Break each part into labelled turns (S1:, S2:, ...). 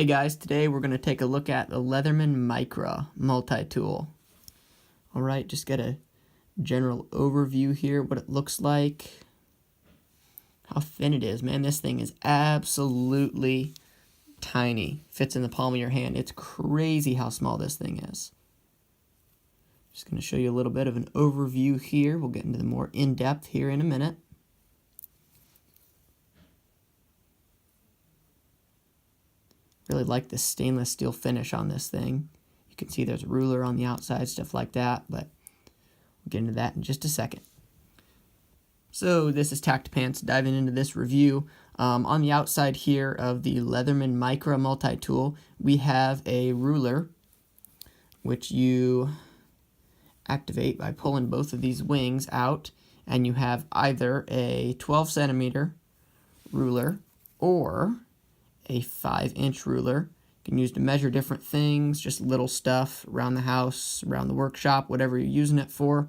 S1: Hey guys, today we're going to take a look at the Leatherman Micra multi-tool. Alright, just get a general overview here, what it looks like. How thin it is, man. This thing is absolutely tiny. Fits in the palm of your hand. It's crazy how small this thing is. Just going to show you a little bit of an overview here. We'll get into the more in-depth here in a minute. Really like the stainless steel finish on this thing. You can see there's a ruler on the outside, stuff like that, but we'll get into that in just a second. So this is Tact Pants diving into this review. On the outside here of the Leatherman Micra multi-tool, we have a ruler, which you activate by pulling both of these wings out, and you have either a 12 centimeter ruler or a 5-inch ruler. You can use to measure different things, just little stuff around the house, around the workshop, whatever you're using it for.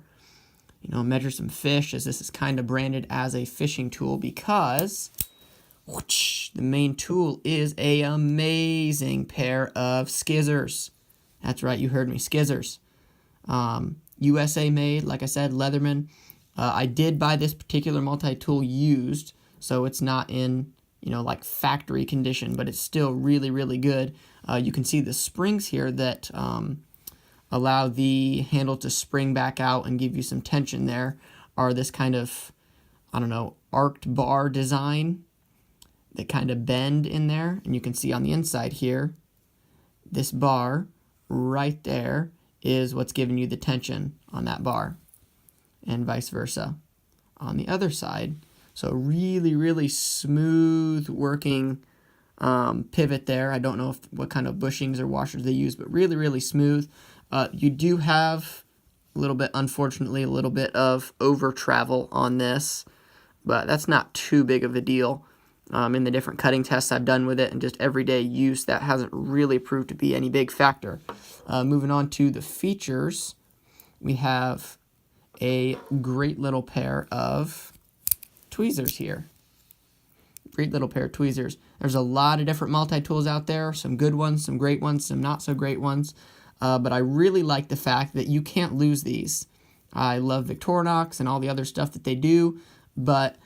S1: You know, measure some fish, as this is kind of branded as a fishing tool because whoosh, the main tool is an amazing pair of skizzers. That's right, you heard me, skizzers. USA made, like I said, Leatherman. I did buy this particular multi-tool used, so it's not in, like factory condition, but it's still really, really good. You can see the springs here that allow the handle to spring back out and give you some tension there are this kind of, arced bar design that kind of bend in there. And you can see on the inside here, this bar right there is what's giving you the tension on that bar, and vice versa on the other side. So really, really smooth working pivot there. I don't know what kind of bushings or washers they use, but really, really smooth. You do have a little bit, unfortunately, a little bit of over travel on this, but that's not too big of a deal. In the different cutting tests I've done with it and just everyday use, that hasn't really proved to be any big factor. Moving on to the features, we have a great little pair of tweezers here. Great little pair of tweezers. There's a lot of different multi-tools out there, some good ones, some great ones, some not so great ones, but I really like the fact that you can't lose these. I love Victorinox and all the other stuff that they do, but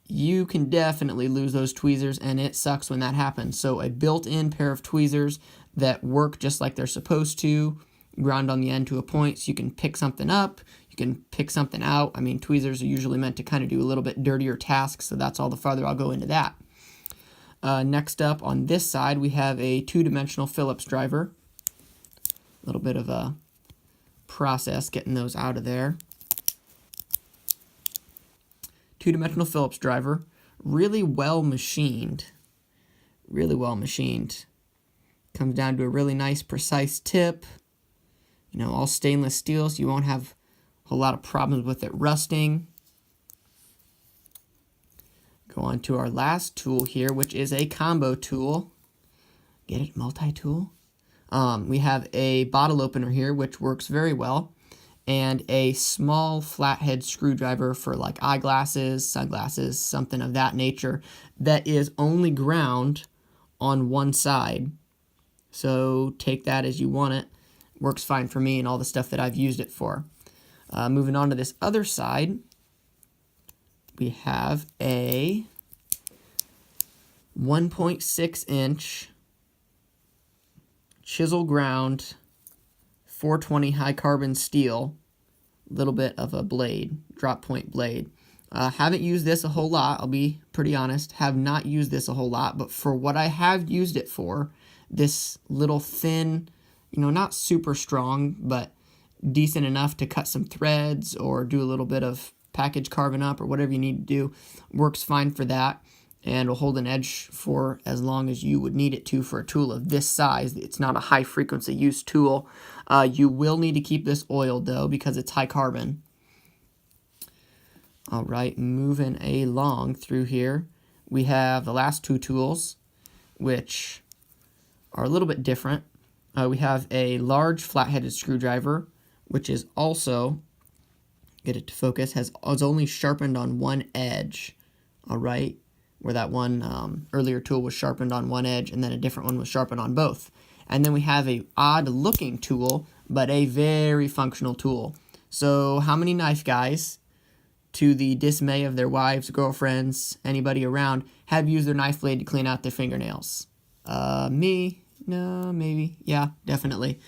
S1: you can definitely lose those tweezers, and it sucks when that happens. So a built-in pair of tweezers that work just like they're supposed to, ground on the end to a point, so you can pick something up, you can pick something out. I mean, tweezers are usually meant to kind of do a little bit dirtier tasks, so that's all the farther I'll go into that. Next up on this side, we have a two-dimensional Phillips driver. A little bit of a process getting those out of there. Two-dimensional Phillips driver, really well machined. Really well machined. Comes down to a really nice, precise tip. All stainless steel, so you won't have a whole lot of problems with it rusting. Go on to our last tool here, which is a combo tool. Get it? Multi-tool. We have a bottle opener here, which works very well, and a small flathead screwdriver for like eyeglasses, sunglasses, something of that nature, that is only ground on one side. So take that as you want it. Works fine for me and all the stuff that I've used it for. Moving on to this other side, we have a 1.6-inch chisel ground 420 high carbon steel, little bit of a blade, drop point blade. Haven't used this a whole lot, I'll be pretty honest. Have not used this a whole lot, but for what I have used it for, this little thin, not super strong, but decent enough to cut some threads or do a little bit of package carving up or whatever you need to do, works fine for that, and will hold an edge for as long as you would need it to for a tool of this size. It's not a high frequency use tool. You will need to keep this oiled though, because it's high carbon. All right, moving along through here, we have the last two tools, which are a little bit different. We have a large flat-headed screwdriver, which is also, get it to focus, is only sharpened on one edge. All right, where that one earlier tool was sharpened on one edge and then a different one was sharpened on both. And then we have a odd looking tool, but a very functional tool. So how many knife guys, to the dismay of their wives, girlfriends, anybody around, have used their knife blade to clean out their fingernails? Me? No, maybe. Yeah, definitely.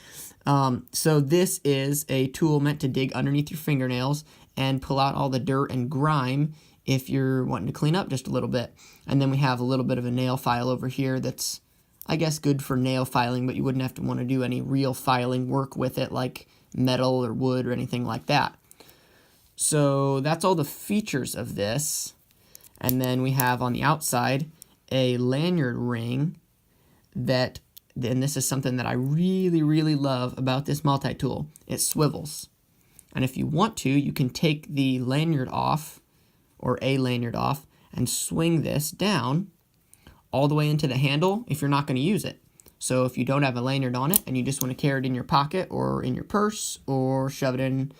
S1: So this is a tool meant to dig underneath your fingernails and pull out all the dirt and grime if you're wanting to clean up just a little bit. And then we have a little bit of a nail file over here that's, I guess, good for nail filing, but you wouldn't have to want to do any real filing work with it like metal or wood or anything like that. So that's all the features of this. And then we have on the outside a lanyard ring that, and this is something that I really, really love about this multi-tool. It swivels. And if you want to, you can take the lanyard off, or a lanyard off, and swing this down all the way into the handle if you're not going to use it. So if you don't have a lanyard on it and you just want to carry it in your pocket or in your purse or shove it in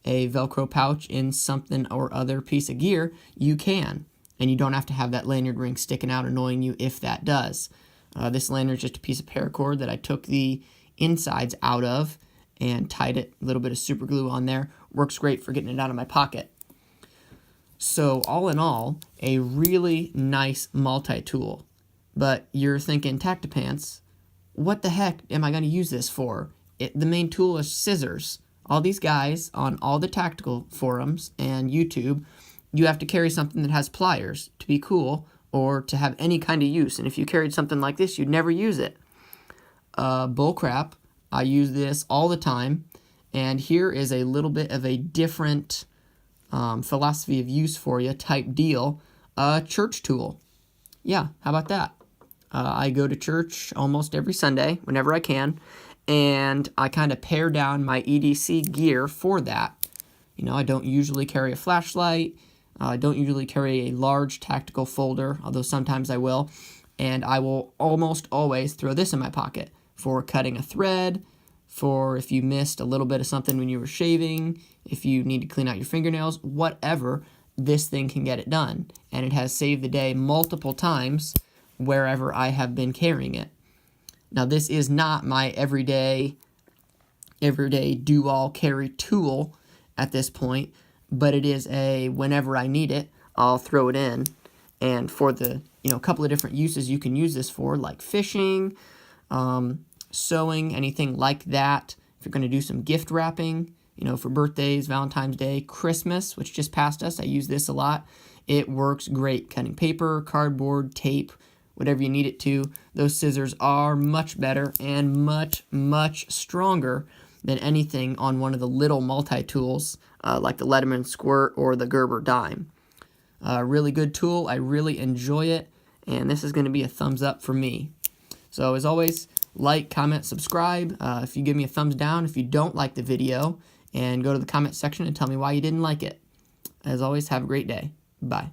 S1: a Velcro pouch in something or other piece of gear, you can. And you don't have to have that lanyard ring sticking out annoying you if that does. This lanyard is just a piece of paracord that I took the insides out of and tied it, a little bit of super glue on there. Works great for getting it out of my pocket. So all in all, a really nice multi-tool. But you're thinking, Tactipants, what the heck am I going to use this for? The main tool is scissors. All these guys on all the tactical forums and YouTube, you have to carry something that has pliers to be cool or to have any kind of use. And if you carried something like this, you'd never use it. Bull crap. I use this all the time. And here is a little bit of a different philosophy of use for you type deal. Church tool. Yeah, how about that? I go to church almost every Sunday, whenever I can, and I kind of pare down my EDC gear for that. You know, I don't usually carry a flashlight. I don't usually carry a large tactical folder, although sometimes I will. And I will almost always throw this in my pocket for cutting a thread, for if you missed a little bit of something when you were shaving, if you need to clean out your fingernails, whatever, this thing can get it done. And it has saved the day multiple times wherever I have been carrying it. Now, this is not my everyday do-all carry tool at this point, but it is a whenever I need it, I'll throw it in. And for the, couple of different uses you can use this for, like fishing, sewing, anything like that. If you're going to do some gift wrapping, for birthdays, Valentine's Day, Christmas, which just passed us, I use this a lot. It works great. Cutting paper, cardboard, tape, whatever you need it to. Those scissors are much better and much, much stronger than anything on one of the little multi-tools like the Leatherman Squirt or the Gerber Dime. Really good tool. I really enjoy it, and this is going to be a thumbs up for me. So as always, like, comment, subscribe. If you give me a thumbs down, if you don't like the video, and go to the comment section and tell me why you didn't like it. As always, have a great day. Bye.